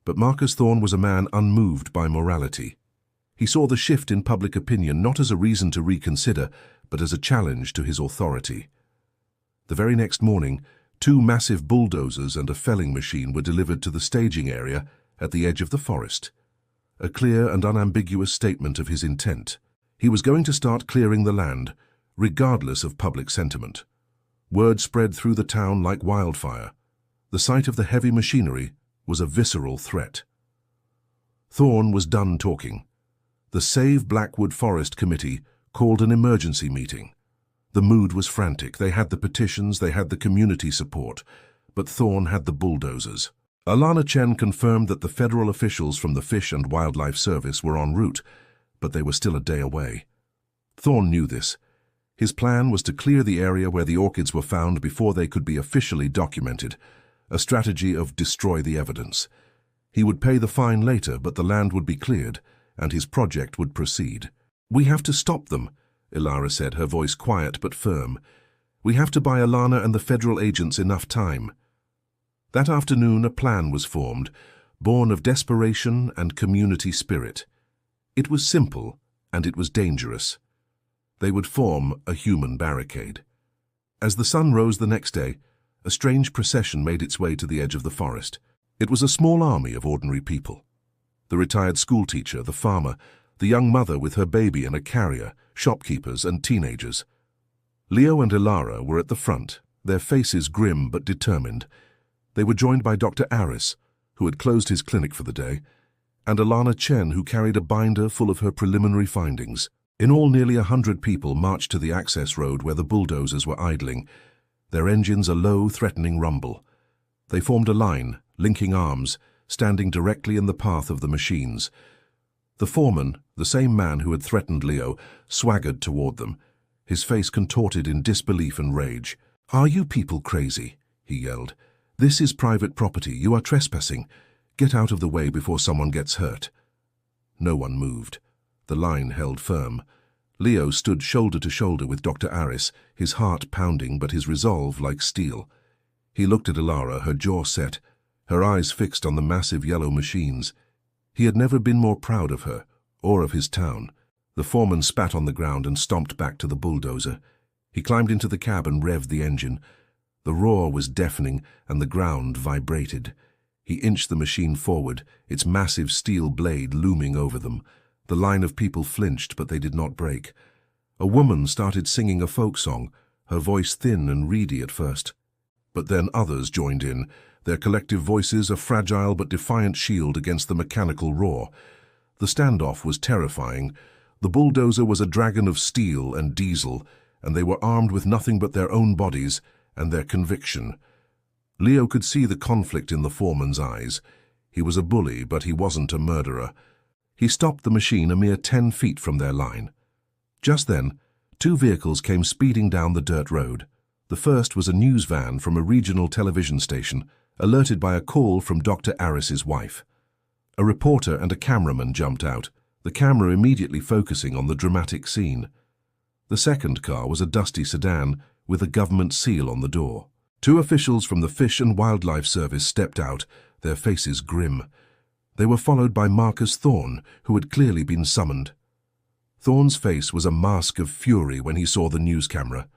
but Marcus Thorne was a man unmoved by morality. He saw the shift in public opinion not as a reason to reconsider, but as a challenge to his authority. The very next morning, 2 massive bulldozers and a felling machine were delivered to the staging area at the edge of the forest. A clear and unambiguous statement of his intent. He was going to start clearing the land, regardless of public sentiment. Word spread through the town like wildfire. The sight of the heavy machinery was a visceral threat. Thorne was done talking. The Save Blackwood Forest Committee called an emergency meeting. The mood was frantic. They had the petitions, they had the community support, but Thorne had the bulldozers. Alana Chen confirmed that the federal officials from the Fish and Wildlife Service were en route, but they were still a day away. Thorne knew this. His plan was to clear the area where the orchids were found before they could be officially documented, a strategy of destroy the evidence. He would pay the fine later, but the land would be cleared, and his project would proceed. "We have to stop them," Ilara said, her voice quiet but firm. "We have to buy Alana and the federal agents enough time." That afternoon a plan was formed, born of desperation and community spirit. It was simple, and it was dangerous. They would form a human barricade. As the sun rose the next day, a strange procession made its way to the edge of the forest. It was a small army of ordinary people. The retired schoolteacher, the farmer, the young mother with her baby and a carrier, shopkeepers and teenagers. Leo and Ilara were at the front, their faces grim but determined. They were joined by Dr. Aris, who had closed his clinic for the day, and Alana Chen, who carried a binder full of her preliminary findings. In all, nearly 100 people marched to the access road where the bulldozers were idling, their engines a low, threatening rumble. They formed a line, linking arms, standing directly in the path of the machines. The foreman, the same man who had threatened Leo, swaggered toward them, his face contorted in disbelief and rage. "Are you people crazy?" he yelled. "This is private property. You are trespassing. Get out of the way before someone gets hurt." No one moved. The line held firm. Leo stood shoulder to shoulder with Dr. Aris, his heart pounding but his resolve like steel. He looked at Ilara, her jaw set, her eyes fixed on the massive yellow machines. He had never been more proud of her, or of his town. The foreman spat on the ground and stomped back to the bulldozer. He climbed into the cab and revved the engine. The roar was deafening, and the ground vibrated. He inched the machine forward, its massive steel blade looming over them. The line of people flinched, but they did not break. A woman started singing a folk song, her voice thin and reedy at first. But then others joined in, their collective voices a fragile but defiant shield against the mechanical roar. The standoff was terrifying. The bulldozer was a dragon of steel and diesel, and they were armed with nothing but their own bodies and their conviction. Leo could see the conflict in the foreman's eyes. He was a bully, but he wasn't a murderer. He stopped the machine a mere 10 feet from their line. Just then, 2 vehicles came speeding down the dirt road. The first was a news van from a regional television station, alerted by a call from Dr. Aris's wife. A reporter and a cameraman jumped out, the camera immediately focusing on the dramatic scene. The second car was a dusty sedan with a government seal on the door. 2 officials from the Fish and Wildlife Service stepped out, their faces grim. They were followed by Marcus Thorne, who had clearly been summoned. Thorne's face was a mask of fury when he saw the news camera.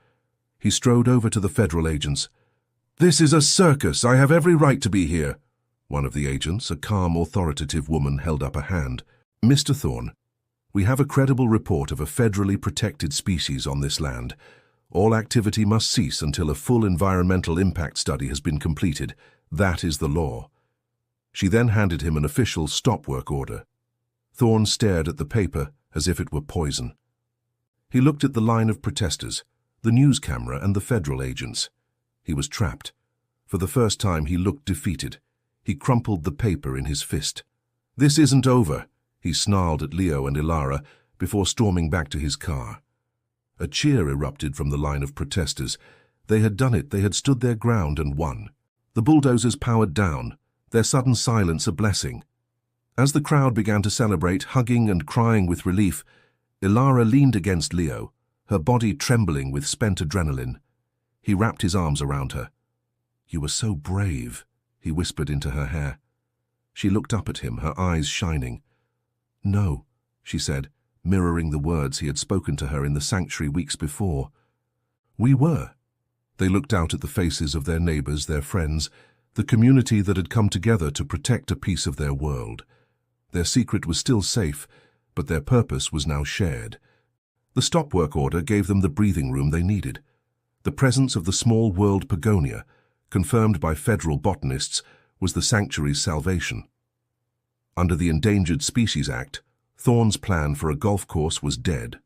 He strode over to the federal agents. "This is a circus. I have every right to be here." One of the agents, a calm, authoritative woman, held up a hand. "Mr. Thorne, we have a credible report of a federally protected species on this land. All activity must cease until a full environmental impact study has been completed. That is the law." She then handed him an official stop work order. Thorne stared at the paper as if it were poison. He looked at the line of protesters, the news camera and the federal agents. He was trapped. For the first time he looked defeated. He crumpled the paper in his fist. "This isn't over," he snarled at Leo and Ilara before storming back to his car. A cheer erupted from the line of protesters. They had done it. They had stood their ground and won. The bulldozers powered down, their sudden silence a blessing. As the crowd began to celebrate, hugging and crying with relief, Ilara leaned against Leo, her body trembling with spent adrenaline. He wrapped his arms around her. "You were so brave," he whispered into her hair. She looked up at him, her eyes shining. "No," she said, mirroring the words he had spoken to her in the sanctuary weeks before. "We were." They looked out at the faces of their neighbors, their friends, the community that had come together to protect a piece of their world. Their secret was still safe, but their purpose was now shared. The stop work order gave them the breathing room they needed. The presence of the small world Pagonia, confirmed by federal botanists, was the sanctuary's salvation. Under the Endangered Species Act, Thorne's plan for a golf course was dead.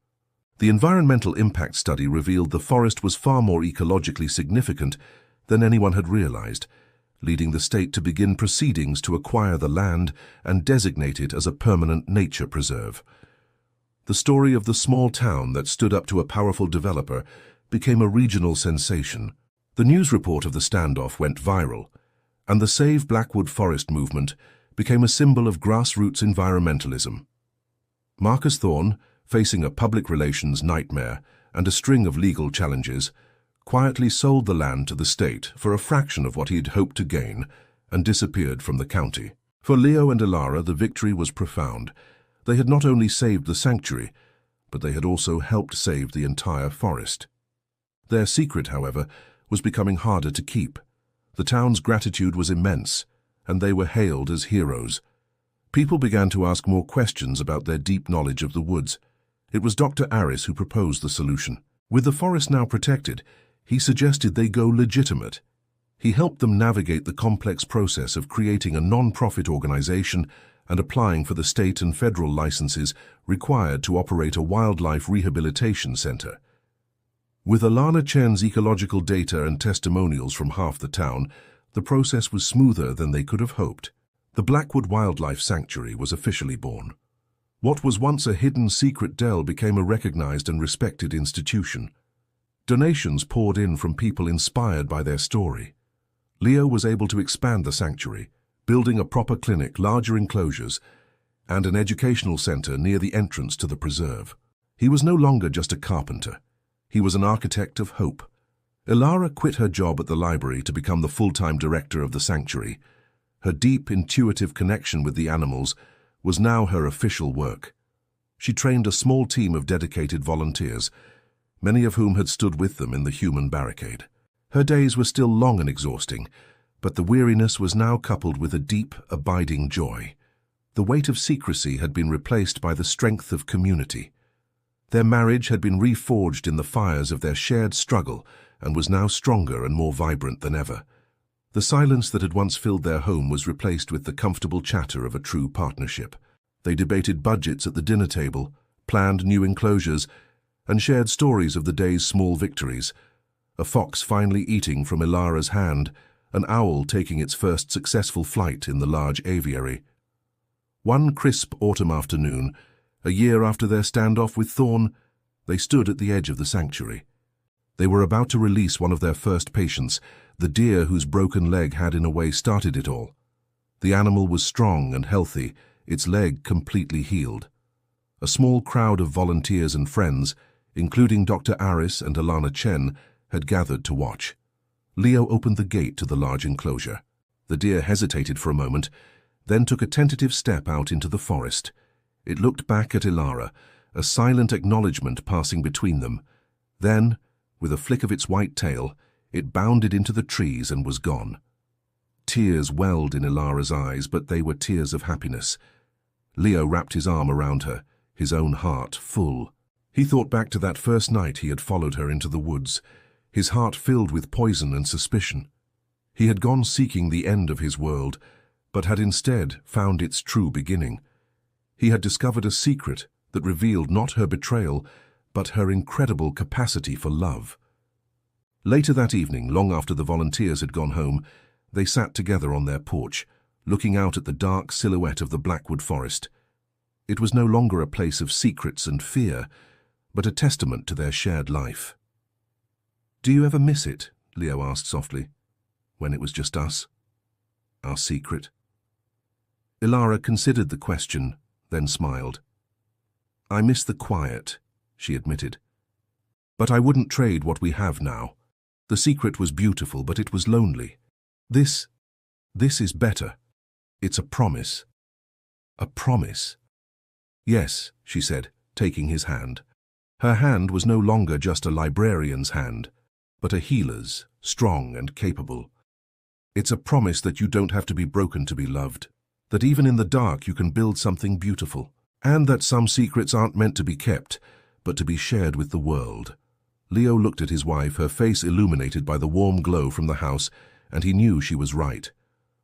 The environmental impact study revealed the forest was far more ecologically significant than anyone had realized, leading the state to begin proceedings to acquire the land and designate it as a permanent nature preserve. The story of the small town that stood up to a powerful developer became a regional sensation. The news report of the standoff went viral, and the Save Blackwood Forest movement became a symbol of grassroots environmentalism. Marcus Thorne, facing a public relations nightmare and a string of legal challenges, quietly sold the land to the state for a fraction of what he had hoped to gain and disappeared from the county. For Leo and Ilara, the victory was profound. They had not only saved the sanctuary, but they had also helped save the entire forest. Their secret, however, was becoming harder to keep. The town's gratitude was immense, and they were hailed as heroes. People began to ask more questions about their deep knowledge of the woods. It was Dr. Aris who proposed the solution. With the forest now protected, he suggested they go legitimate. He helped them navigate the complex process of creating a non-profit organization and applying for the state and federal licenses required to operate a wildlife rehabilitation center. With Alana Chen's ecological data and testimonials from half the town, the process was smoother than they could have hoped. The Blackwood Wildlife Sanctuary was officially born. What was once a hidden secret dell became a recognized and respected institution. Donations poured in from people inspired by their story. Leo was able to expand the sanctuary, building a proper clinic, larger enclosures, and an educational center near the entrance to the preserve. He was no longer just a carpenter. He was an architect of hope. Ilara quit her job at the library to become the full-time director of the sanctuary. Her deep, intuitive connection with the animals was now her official work. She trained a small team of dedicated volunteers, many of whom had stood with them in the human barricade. Her days were still long and exhausting, but the weariness was now coupled with a deep, abiding joy. The weight of secrecy had been replaced by the strength of community. Their marriage had been reforged in the fires of their shared struggle and was now stronger and more vibrant than ever. The silence that had once filled their home was replaced with the comfortable chatter of a true partnership. They debated budgets at the dinner table, planned new enclosures, and shared stories of the day's small victories. A fox finally eating from Ilara's hand, an owl taking its first successful flight in the large aviary. One crisp autumn afternoon, a year after their standoff with Thorn, they stood at the edge of the sanctuary. They were about to release one of their first patients, the deer whose broken leg had in a way started it all. The animal was strong and healthy, its leg completely healed. A small crowd of volunteers and friends, including Dr. Aris and Alana Chen, had gathered to watch. Leo opened the gate to the large enclosure. The deer hesitated for a moment, then took a tentative step out into the forest. It looked back at Ilara, a silent acknowledgement passing between them. Then, with a flick of its white tail, it bounded into the trees and was gone. Tears welled in Ilara's eyes, but they were tears of happiness. Leo wrapped his arm around her, his own heart full. He thought back to that first night he had followed her into the woods, his heart filled with poison and suspicion. He had gone seeking the end of his world, but had instead found its true beginning. He had discovered a secret that revealed not her betrayal, but her incredible capacity for love. Later that evening, long after the volunteers had gone home, they sat together on their porch, looking out at the dark silhouette of the Blackwood forest. It was no longer a place of secrets and fear, but a testament to their shared life. "Do you ever miss it?" Leo asked softly. "When it was just us? Our secret?" Ilara considered the question, then smiled. "I miss the quiet," she admitted. "But I wouldn't trade what we have now. The secret was beautiful, but it was lonely. This is better. It's a promise." "A promise?" "Yes," she said, taking his hand. Her hand was no longer just a librarian's hand, but a healer's, strong and capable. "It's a promise that you don't have to be broken to be loved, that even in the dark you can build something beautiful, and that some secrets aren't meant to be kept, but to be shared with the world." Leo looked at his wife, her face illuminated by the warm glow from the house, and he knew she was right.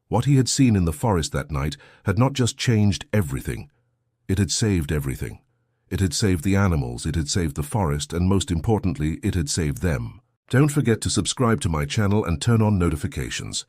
What he had seen in the forest that night had not just changed everything. It had saved everything. It had saved the animals, it had saved the forest, and most importantly, it had saved them. Don't forget to subscribe to my channel and turn on notifications.